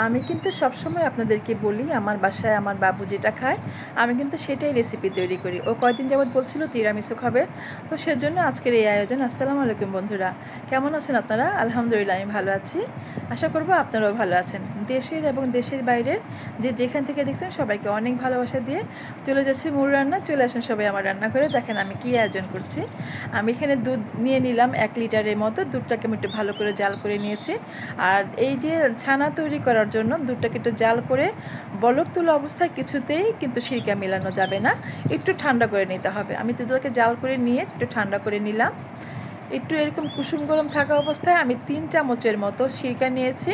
আমি কিন্তু সবসময় আপনাদেরকে বলি আমার বাসায় আমার বাবু যেটা খায় আমি কিন্তু সেটাই রেসিপি তৈরি করি। ও কয়েকদিন যাবত বলছিল তিরামিসু খাবে, তো সেজন্য আজকের এই আয়োজন। আসসালামু আলাইকুম বন্ধুরা, কেমন আছেন আপনারা? আলহামদুলিল্লাহ আমি ভালো আছি, আশা করব আপনারাও ভালো আছেন। দেশের এবং দেশের বাইরের যে যেখান থেকে দেখছেন সবাইকে অনেক ভালোবাসা দিয়ে চলে যাচ্ছে মূল রান্না। চলে আসেন সবাই আমার রান্নাঘরে, দেখেন আমি কী আয়োজন করছি। আমি এখানে দুধ নিয়ে নিলাম 1 লিটারের মতো। দুধটাকে আমি একটু ভালো করে জাল করে নিয়েছি। আর এই যে ছানা তৈরি করার জন্য দুধটাকে একটু জাল করে বলক তোলা অবস্থায় কিছুতেই কিন্তু সিরকা মেলানো যাবে না, একটু ঠান্ডা করে নিতে হবে। আমি দুধটাকে জাল করে নিয়ে একটু ঠান্ডা করে নিলাম। একটু এরকম কুসুম গরম থাকা অবস্থায় আমি 3 চামচের মতো সিরকা নিয়েছি,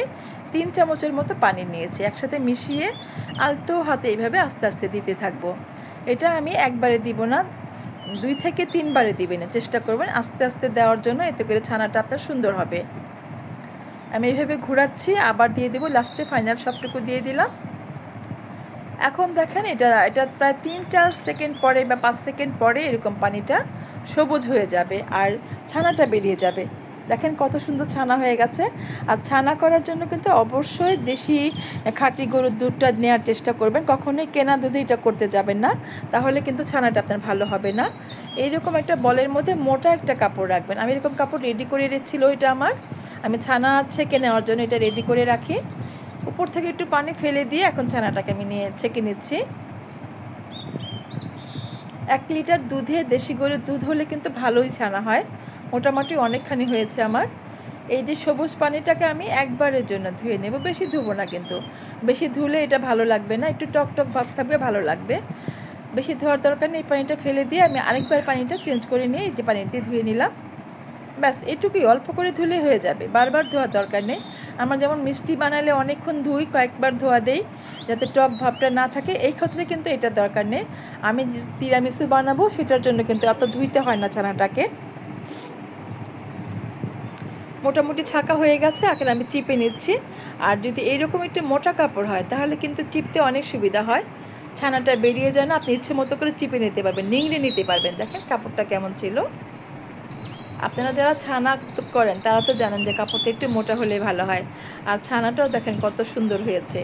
3 চামচের মতো পানি নিয়েছি, একসাথে মিশিয়ে আলতো হাতে এইভাবে আস্তে আস্তে দিতে থাকবো। এটা আমি একবারে দিব না, 2 থেকে 3 বারে দিবেন, চেষ্টা করবেন আস্তে আস্তে দেওয়ার জন্য, এতে করে ছানাটা আপনার সুন্দর হবে। আমি এইভাবে ঘোরাচ্ছি, আবার দিয়ে দেবো, লাস্টে ফাইনাল সবটুকু দিয়ে দিলাম। এখন দেখেন এটা প্রায় 3-4 সেকেন্ড পরে বা 5 সেকেন্ড পরে এরকম পানিটা সবুজ হয়ে যাবে আর ছানাটা বেরিয়ে যাবে। দেখেন কত সুন্দর ছানা হয়ে গেছে। আর ছানা করার জন্য কিন্তু অবশ্যই দেশি খাঁটি গরুর দুধটা নেওয়ার চেষ্টা করবেন, কখনোই কেনা দুধে এটা করতে যাবেন না, তাহলে কিন্তু ছানাটা আপনার ভালো হবে না। এইরকম একটা বলের মধ্যে মোটা একটা কাপড় রাখবেন। আমি এরকম কাপড় রেডি করে রেখেছিল, এটা আমি ছানা ছেঁকে নেওয়ার জন্য এটা রেডি করে রাখি। উপর থেকে একটু পানি ফেলে দিয়ে এখন ছানাটাকে আমি ছেঁকে নিচ্ছি। 1 লিটার দুধে দেশি গরুর দুধ হলে কিন্তু ভালোই ছানা হয়, মোটামুটি অনেকখানি হয়েছে আমার। এই যে সবুজ পানিটাকে আমি একবারের জন্য ধুয়ে নেব, বেশি ধুবো না, কিন্তু বেশি ধুলে এটা ভালো লাগবে না, একটু টক টক ভাব থাকবে, ভালো লাগবে। বেশি ধোয়ার দরকার নেই, এই পানিটা ফেলে দিয়ে আমি আরেকবার পানিটা চেঞ্জ করে নিয়ে এই যে পানিতে ধুয়ে নিলাম। ব্যাস এটুকুই, অল্প করে ধুলে হয়ে যাবে, বারবার ধোয়ার দরকার নেই। আমরা যেমন মিষ্টি বানালে অনেকক্ষণ ধুই, কয়েকবার ধোয়া দেই যাতে টক ভাবটা না থাকে, এই ক্ষেত্রে কিন্তু এটা দরকার নেই। আমি তিরামিসু বানাবো সেটার জন্য কিন্তু এত ধুইতে হয় না ছানাটাকে। মোটামুটি ছাকা হয়ে গেছে, এখন আমি চিপে নিচ্ছি। আর যদি এইরকম একটু মোটা কাপড় হয় তাহলে কিন্তু চিপতে অনেক সুবিধা হয়, ছানাটা বেরিয়ে যায় না, আপনি ইচ্ছে মতো করে চিপে নিতে পারবেন, নিংড়ে নিতে পারবেন। দেখেন কাপড়টা কেমন ছিল। আপনারা যারা ছানা করেন তারা তো জানেন যে কাপড়টা একটু মোটা হলে ভালো হয়। আর ছানাটাও দেখেন কত সুন্দর হয়েছে,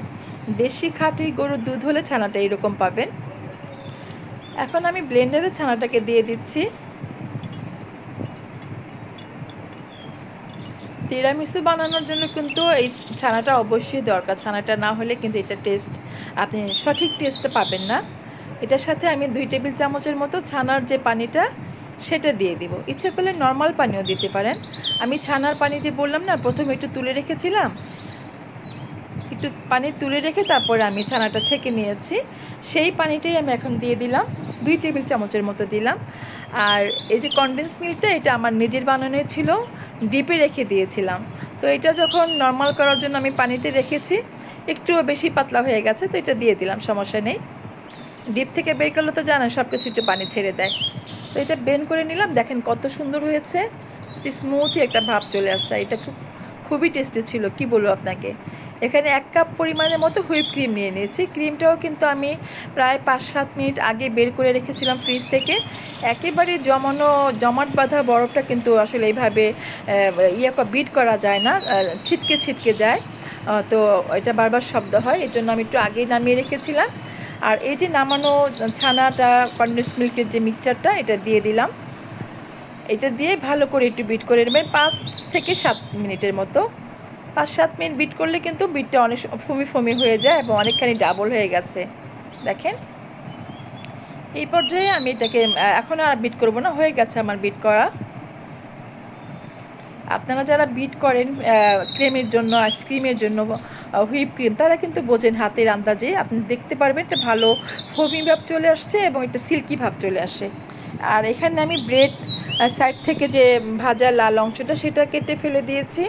দেশি খাঁটি গরুর দুধ হলে ছানাটা এরকম পাবেন। এখন আমি ব্লেন্ডারে ছানাটাকে দিয়ে দিচ্ছি। তিরামিসু বানানোর জন্য কিন্তু এই ছানাটা অবশ্যই দরকার, ছানাটা না হলে কিন্তু এটা টেস্ট আপনি সঠিক টেস্টটা পাবেন না। এটার সাথে আমি 2 টেবিল চামচের মতো ছানার যে পানিটা সেটা দিয়ে দিব, ইচ্ছে করলে নর্মাল পানিও দিতে পারেন। আমি ছানার পানি যে বললাম না প্রথমে একটু তুলে রেখেছিলাম, একটু পানি তুলে রেখে তারপরে আমি ছানাটা ছেঁকে নিয়েছি, সেই পানিটাই আমি এখন দিয়ে দিলাম, 2 টেবিল চামচের মতো দিলাম। আর এই যে কনডেন্স মিল্কটা এটা আমার নিজের বানানো ছিল, ডিপে রেখে দিয়েছিলাম। তো এটা যখন নর্মাল করার জন্য আমি পানিতে রেখেছি, একটু বেশি পাতলা হয়ে গেছে, তো এটা দিয়ে দিলাম, সমস্যা নেই। ডিপ থেকে বের করলে তো জানেন সব কিছু একটু পানি ছেড়ে দেয়। তো এটা ব্লেন্ড করে নিলাম, দেখেন কত সুন্দর হয়েছে, স্মুথই একটা ভাব চলে আসছে। এটা খুবই টেস্টি ছিল, কি বলবো আপনাকে। এখানে 1 কাপ পরিমাণের মতো হুইপ ক্রিম নিয়ে নিয়েছি। ক্রিমটাও কিন্তু আমি প্রায় 5-7 মিনিট আগে বের করে রেখেছিলাম ফ্রিজ থেকে। একেবারে জমাট বাঁধা বরফটা কিন্তু আসলে এইভাবে বিট করা যায় না, ছিটকে ছিটকে যায়, তো এটা বারবার শব্দ হয়, এর জন্য আমি একটু আগেই নামিয়ে রেখেছিলাম। আর এই যে নামানো ছানাটা কনডেন্স মিল্কের যে মিক্সচারটা এটা দিয়ে দিলাম, এটা দিয়ে ভালো করে একটু বিট করে নেবেন 5 থেকে 7 মিনিটের মতো। 5-7 মিনিট বিট করলে কিন্তু বিটটা অনেক ফমি ফমি হয়ে যায় এবং অনেকখানি ডাবল হয়ে গেছে। দেখেন এই পর্যায়ে আমি এটাকে এখন আর বিট করব না, হয়ে গেছে আমার বিট করা। আপনারা যারা বিট করেন ক্রিমের জন্য, আইসক্রিমের জন্য হুইপ ক্রিম, তারা কিন্তু বোঝেন হাতের আন্দাজে, আপনি দেখতে পারবেন একটা ভালো ফমি ভাব চলে আসছে এবং একটা সিল্কি ভাব চলে আসে। আর এখানে আমি ব্রেড সাইড থেকে যে ভাজা লাল অংশটা সেটা কেটে ফেলে দিয়েছি।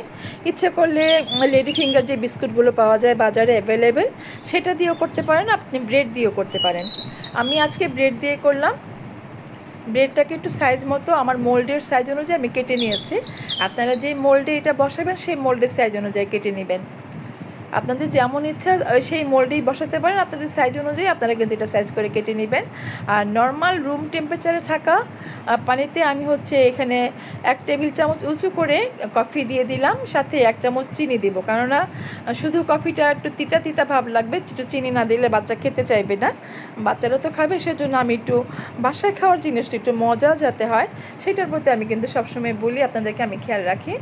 ইচ্ছে করলে লেডি ফিঙ্গার যে বিস্কুটগুলো পাওয়া যায় বাজারে অ্যাভেলেবেল, সেটা দিয়েও করতে পারেন, আপনি ব্রেড দিয়েও করতে পারেন। আমি আজকে ব্রেড দিয়ে করলাম। ব্রেডটাকে একটু সাইজ মতো আমার মোল্ডের সাইজ অনুযায়ী আমি কেটে নিয়েছি, আপনারা যে মোল্ডে এটা বসাবেন সেই মোল্ডের সাইজ অনুযায়ী কেটে নেবেন। আপনাদের যেমন ইচ্ছা সেই মোল্ডেই বসাতে পারেন, আপনাদের সাইজ অনুযায়ী আপনারা কিন্তু এটা সাইজ করে কেটে নেবেন। আর নর্মাল রুম টেম্পারেচারে থাকা পানিতে আমি হচ্ছে এখানে 1 টেবিল চামচ উঁচু করে কফি দিয়ে দিলাম, সাথে 1 চামচ চিনি দিব, কেননা শুধু কফিটা একটু তিতা তিতা ভাব লাগবে, একটু চিনি না দিলে বাচ্চা খেতে চাইবে না, বাচ্চারা তো খাবে, সেজন্য আমি একটু বাসায় খাওয়ার জিনিসটা একটু মজা যাতে হয় সেটার প্রতি আমি কিন্তু সবসময় বলি, আপনাদেরকে আমি খেয়াল রাখি।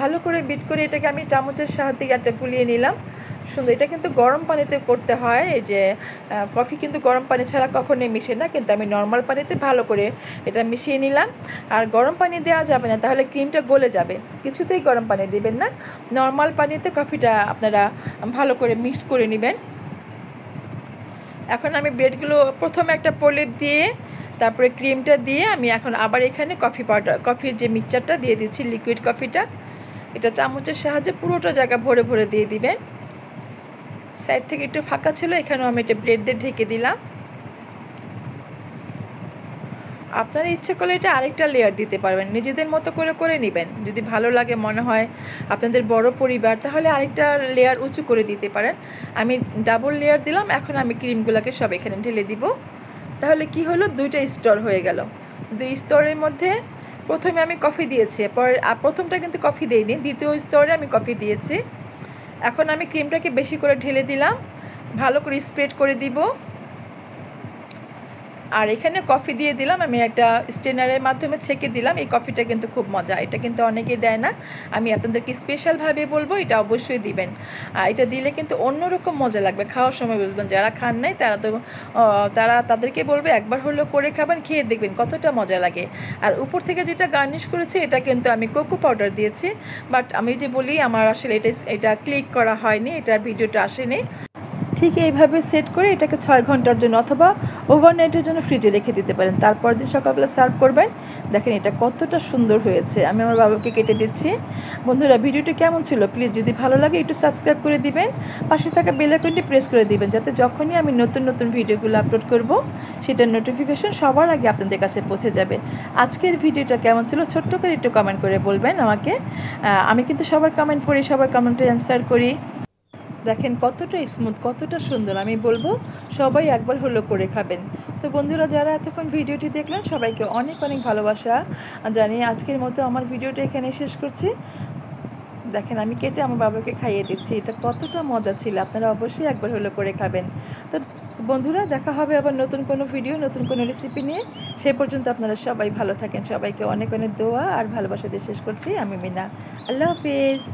ভালো করে বিট করে এটাকে আমি চামচের সাহায্যে একটা গুলিয়ে নিলাম সুন্দর। এটা কিন্তু গরম পানিতে করতে হয়, এই যে কফি কিন্তু গরম পানি ছাড়া কখনোই মিশে না, কিন্তু আমি নর্মাল পানিতে ভালো করে এটা মিশিয়ে নিলাম। আর গরম পানি দেওয়া যাবে না, তাহলে ক্রিমটা গলে যাবে, কিছুতেই গরম পানি দিবেন না, নর্মাল পানিতে কফিটা আপনারা ভালো করে মিক্স করে নেবেন। এখন আমি ব্রেডগুলো প্রথমে একটা প্রলেপ দিয়ে তারপরে ক্রিমটা দিয়ে আমি এখন আবার এখানে কফি পাউডার, কফির যে মিক্সচারটা দিয়ে দিচ্ছি, লিকুইড কফিটা, এটা চামচের সাহায্যে পুরোটা জায়গা ভরে ভরে দিয়ে দিবেন। সাইড থেকে একটু ফাঁকা ছিল, এখানেও আমি এটা ব্রেড দিয়ে ঢেকে দিলাম। আপনারা ইচ্ছে করলে এটা আরেকটা লেয়ার দিতে পারবেন, নিজেদের মতো করে করে নেবেন, যদি ভালো লাগে মনে হয় আপনাদের বড় পরিবার তাহলে আরেকটা লেয়ার উঁচু করে দিতে পারেন। আমি ডাবল লেয়ার দিলাম, এখন আমি ক্রিমগুলোকে সব এখানে ঢেলে দিব। তাহলে কি হলো, 2টা স্তর হয়ে গেল। 2 স্তরের মধ্যে প্রথমে আমি কফি দিয়েছি, পরে প্রথমটা কিন্তু কফি দেইনি, দ্বিতীয় স্তরে আমি কফি দিয়েছি। এখন আমি ক্রিমটাকে বেশি করে ঢেলে দিলাম, ভালো করে স্প্রেড করে দিব। আর এখানে কফি দিয়ে দিলাম, আমি একটা স্ট্রেনারের মাধ্যমে ছেঁকে দিলাম। এই কফিটা কিন্তু খুব মজা, এটা কিন্তু অনেকেই দেয় না, আমি আপনাদেরকে স্পেশালভাবে বলবো এটা অবশ্যই দিবেন। আর এটা দিলে কিন্তু অন্যরকম মজা লাগবে, খাওয়ার সময় বুঝবেন। যারা খান নাই তারা তো তাদেরকে বলবে একবার হলেও করে খাবেন, খেয়ে দেখবেন কতটা মজা লাগে। আর উপর থেকে যেটা গার্নিশ করেছে এটা কিন্তু আমি কোকো পাউডার দিয়েছি, বাট আমি যে বলি আমার আসলে এটা ক্লিক করা হয়নি, এটার ভিডিওটা আসেনি। ঠিক এইভাবে সেট করে এটাকে 6 ঘন্টার জন্য অথবা ওভারনাইটের জন্য ফ্রিজে রেখে দিতে পারেন, তারপর দিন সকালবেলা সার্ভ করবেন। দেখেন এটা কতটা সুন্দর হয়েছে। আমি আমার বাবাকে কেটে দিচ্ছি। বন্ধুরা, ভিডিওটি কেমন ছিল প্লিজ যদি ভালো লাগে একটু সাবস্ক্রাইব করে দিবেন, পাশে থাকা বেল আইকনটি প্রেস করে দিবেন, যাতে যখনই আমি নতুন নতুন ভিডিওগুলো আপলোড করব সেটার নোটিফিকেশন সবার আগে আপনাদের কাছে পৌঁছে যাবে। আজকের ভিডিওটা কেমন ছিল ছোট্ট করে একটু কমেন্ট করে বলবেন আমাকে, আমি কিন্তু সবার কমেন্ট পড়ি, সবার কমেন্টের অ্যান্সার করি। দেখেন কতটা স্মুথ, কতটা সুন্দর, আমি বলবো সবাই একবার হলো করে খাবেন। তো বন্ধুরা, যারা এতক্ষণ ভিডিওটি দেখলেন সবাইকে অনেক অনেক ভালোবাসা জানিয়ে আজকের মতো আমার ভিডিওটা এখানে শেষ করছি। দেখেন আমি কেটে আমার বাবাকে খাইয়ে দিচ্ছি, এটা কতটা মজা ছিল, আপনারা অবশ্যই একবার হলো করে খাবেন। তো বন্ধুরা, দেখা হবে আবার নতুন কোনো ভিডিও, নতুন কোনো রেসিপি নিয়ে। সে পর্যন্ত আপনারা সবাই ভালো থাকেন, সবাইকে অনেক অনেক দোয়া আর ভালোবাসা দিয়ে শেষ করছি আমি মিনা। আল্লাহ হাফিজ।